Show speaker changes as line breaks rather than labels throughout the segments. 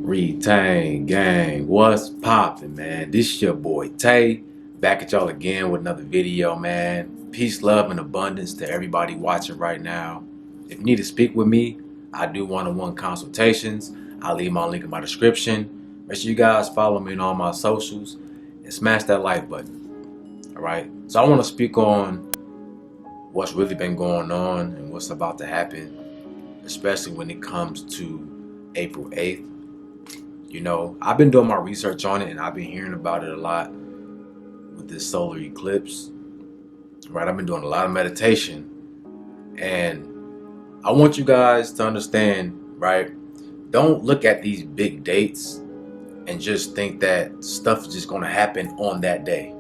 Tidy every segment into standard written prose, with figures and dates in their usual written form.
Retain gang, what's poppin', man? This your boy Tay, back at y'all again with another video, man. Peace, love, and abundance to everybody watching right now. If you need to speak with me, I do one-on-one consultations. I'll leave my link in my description. Make sure you guys follow me on all my socials and smash that like button. All right. So I want to speak on what's really been going on and what's about to happen, especially when it comes to April 8th. You know, I've been doing my research on it and I've been hearing about it a lot with this solar eclipse, right? I've been doing a lot of meditation and I want you guys to understand, right? Don't look at these big dates and just think that stuff is just going to happen on that day,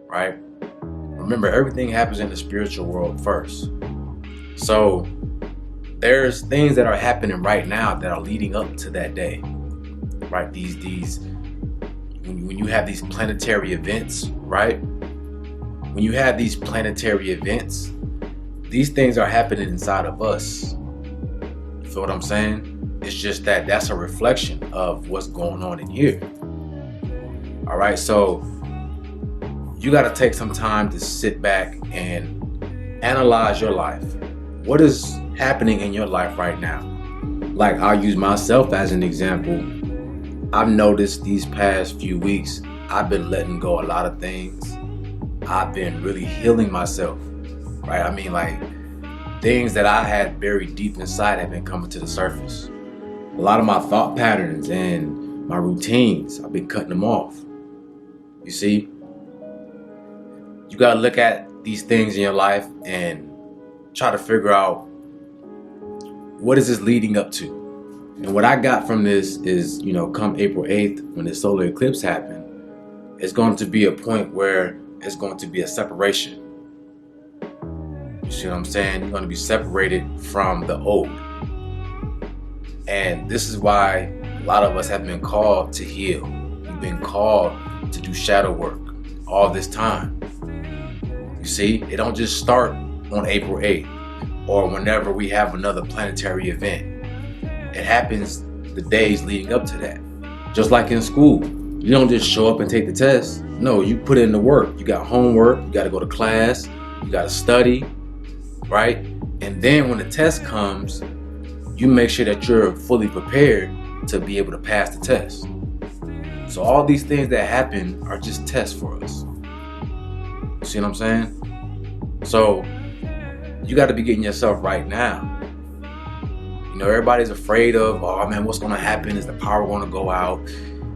right? Remember, everything happens in the spiritual world first. So there's things that are happening right now that are leading up to that day. Right, when you have these planetary events, right? When you have these planetary events, these things are happening inside of us. You feel what I'm saying? It's just that that's a reflection of what's going on in here. All right, so you got to take some time to sit back and analyze your life. What is happening in your life right now? Like, I'll use myself as an example. I've noticed these past few weeks, I've been letting go a lot of things. I've been really healing myself, right? I mean, like, things that I had buried deep inside have been coming to the surface. A lot of my thought patterns and my routines, I've been cutting them off. You see? You gotta look at these things in your life and try to figure out, what is this leading up to? And what I got from this is, you know, come April 8th, when the solar eclipse happened, it's going to be a point where it's going to be a separation. You see what I'm saying? You're going to be separated from the old. And this is why a lot of us have been called to heal. We've been called to do shadow work all this time. You see, it don't just start on April 8th or whenever we have another planetary event. It happens the days leading up to that. Just like in school, you don't just show up and take the test. No, you put in the work. You got homework, you got to go to class, you got to study, right? And then when the test comes, you make sure that you're fully prepared to be able to pass the test. So all these things that happen are just tests for us. You see what I'm saying? So you got to be getting yourself right now. You know, everybody's afraid of, oh man, what's going to happen? Is the power going to go out?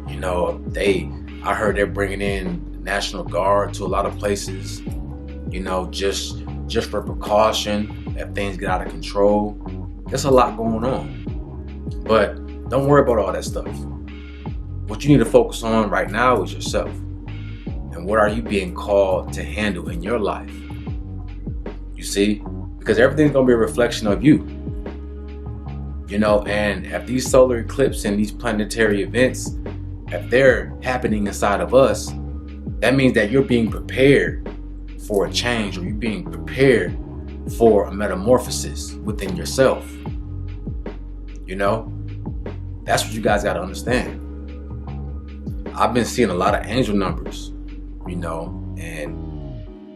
You know, I heard they're bringing in National Guard to a lot of places, you know, just for precaution if things get out of control. There's a lot going on. But don't worry about all that stuff. What you need to focus on right now is yourself. And what are you being called to handle in your life? You see? Because everything's going to be a reflection of you. You know, and if these solar eclipses and these planetary events, if they're happening inside of us, that means that you're being prepared for a change, or you're being prepared for a metamorphosis within yourself. You know, that's what you guys got to understand. I've been seeing a lot of angel numbers, you know, and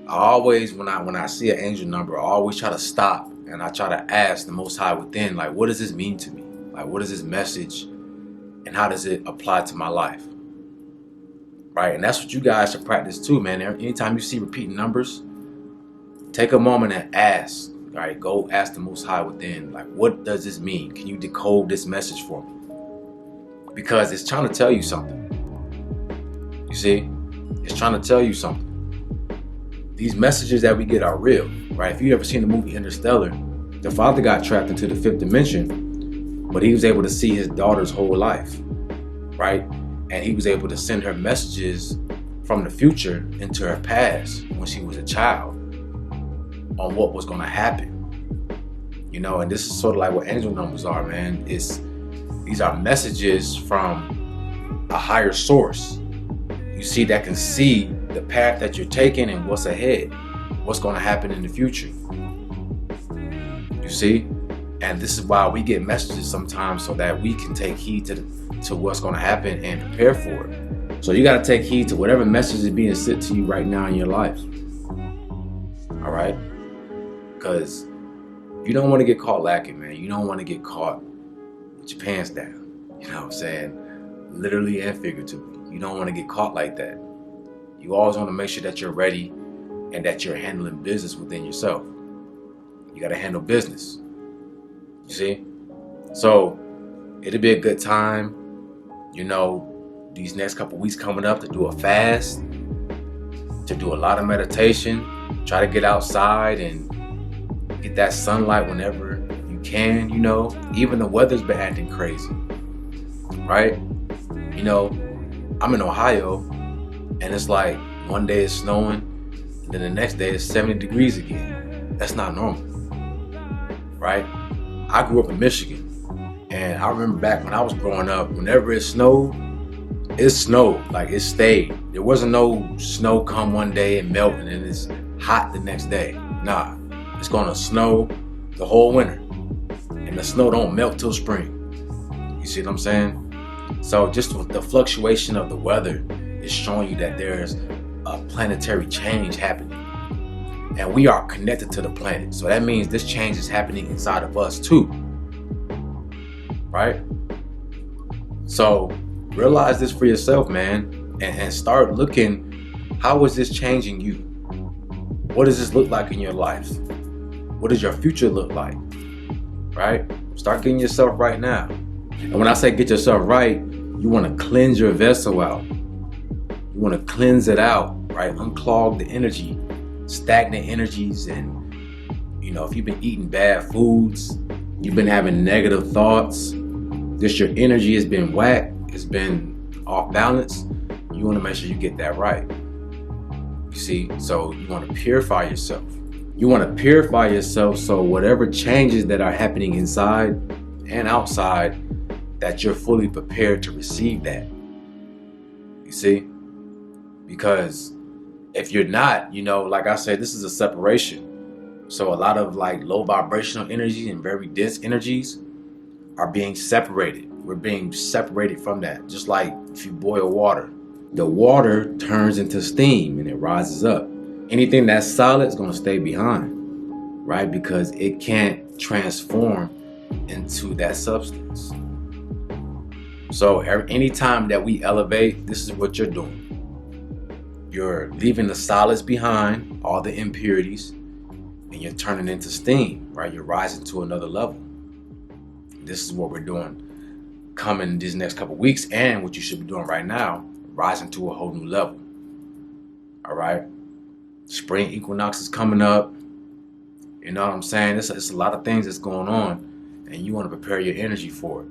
I always, when I see an angel number, I always try to stop. And I try to ask the Most High within, like, what does this mean to me? Like, what is this message? And how does it apply to my life? Right? And that's what you guys should practice too, man. Anytime you see repeating numbers, take a moment and ask. All right, go ask the Most High within, like, what does this mean? Can you decode this message for me? Because it's trying to tell you something. You see? It's trying to tell you something. These messages that we get are real, right? If you ever seen the movie Interstellar, the father got trapped into the fifth dimension, but he was able to see his daughter's whole life, right? And he was able to send her messages from the future into her past when she was a child on what was going to happen. You know, and this is sort of like what angel numbers are, man. These are messages from a higher source. You see, that can see the path that you're taking and what's ahead, what's going to happen in the future. You see? And this is why we get messages sometimes, so that we can take heed to what's going to happen and prepare for it. So you got to take heed to whatever message is being sent to you right now in your life. All right? Because you don't want to get caught lacking, man. You don't want to get caught with your pants down. You know what I'm saying? Literally and figuratively. You don't want to get caught like that. You always want to make sure that you're ready and that you're handling business within yourself. You got to handle business. You see? So it'll be a good time, you know, these next couple weeks coming up, to do a fast, to do a lot of meditation, try to get outside and get that sunlight whenever you can, you know. Even the weather's been acting crazy, right? You know, I'm in Ohio, and it's like one day it's snowing, and then the next day it's 70 degrees again. That's not normal, right? I grew up in Michigan, and I remember back when I was growing up, whenever it snowed, like it stayed. There wasn't no snow come one day and melt and then it's hot the next day. Nah, it's gonna snow the whole winter, and the snow don't melt till spring. You see what I'm saying? So just the fluctuation of the weather is showing you that there's a planetary change happening, and we are connected to the planet. So that means this change is happening inside of us too, right? So realize this for yourself, man, and start looking, how is this changing you? What does this look like in your life? What does your future look like? Right? Start getting yourself right now. And when I say get yourself right, you want to cleanse your vessel out. You want to cleanse it out, right? Unclog the energy, stagnant energies. And, you know, if you've been eating bad foods, you've been having negative thoughts, just your energy has been whacked, it's been off balance, you want to make sure you get that right. You see? So you want to purify yourself. You want to purify yourself so whatever changes that are happening inside and outside, that you're fully prepared to receive that. You see? Because if you're not, you know, like I said, this is a separation. So a lot of like low vibrational energy and very dense energies are being separated. We're being separated from that. Just like if you boil water, the water turns into steam and it rises up. Anything that's solid is going to stay behind, right? Because it can't transform into that substance. So anytime that we elevate, this is what you're doing. You're leaving the solids behind, all the impurities, and you're turning into steam, right? You're rising to another level. This is what we're doing coming these next couple weeks, and what you should be doing right now, rising to a whole new level. All right? Spring equinox is coming up. You know what I'm saying? It's a lot of things that's going on, and you want to prepare your energy for it.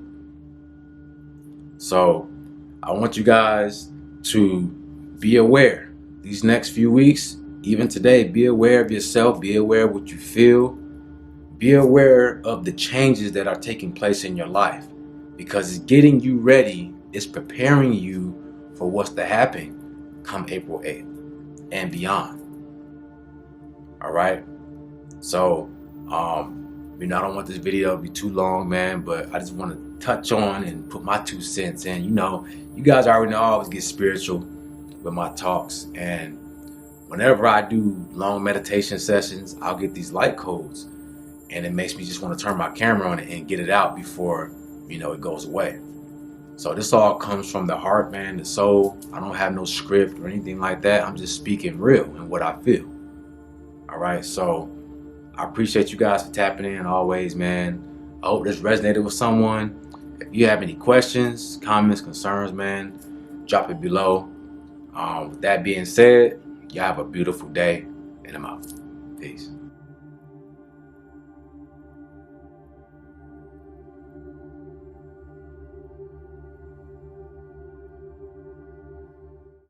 So I want you guys to be aware these next few weeks, even today. Be aware of yourself. Be aware of what you feel. Be aware of the changes that are taking place in your life, because it's getting you ready. It's preparing you for what's to happen come April 8th and beyond. All right. So, you know, I don't want this video to be too long, man, but I just want to touch on and put my 2 cents in. You know, you guys already know I always get spiritual with my talks. And whenever I do long meditation sessions, I'll get these light codes. And it makes me just want to turn my camera on and get it out before, you know, it goes away. So this all comes from the heart, man, the soul. I don't have no script or anything like that. I'm just speaking real and what I feel. All right. So I appreciate you guys for tapping in always, man. I hope this resonated with someone. If you have any questions, comments, concerns, man, drop it below. With that being said, y'all have a beautiful day, and I'm out. Peace.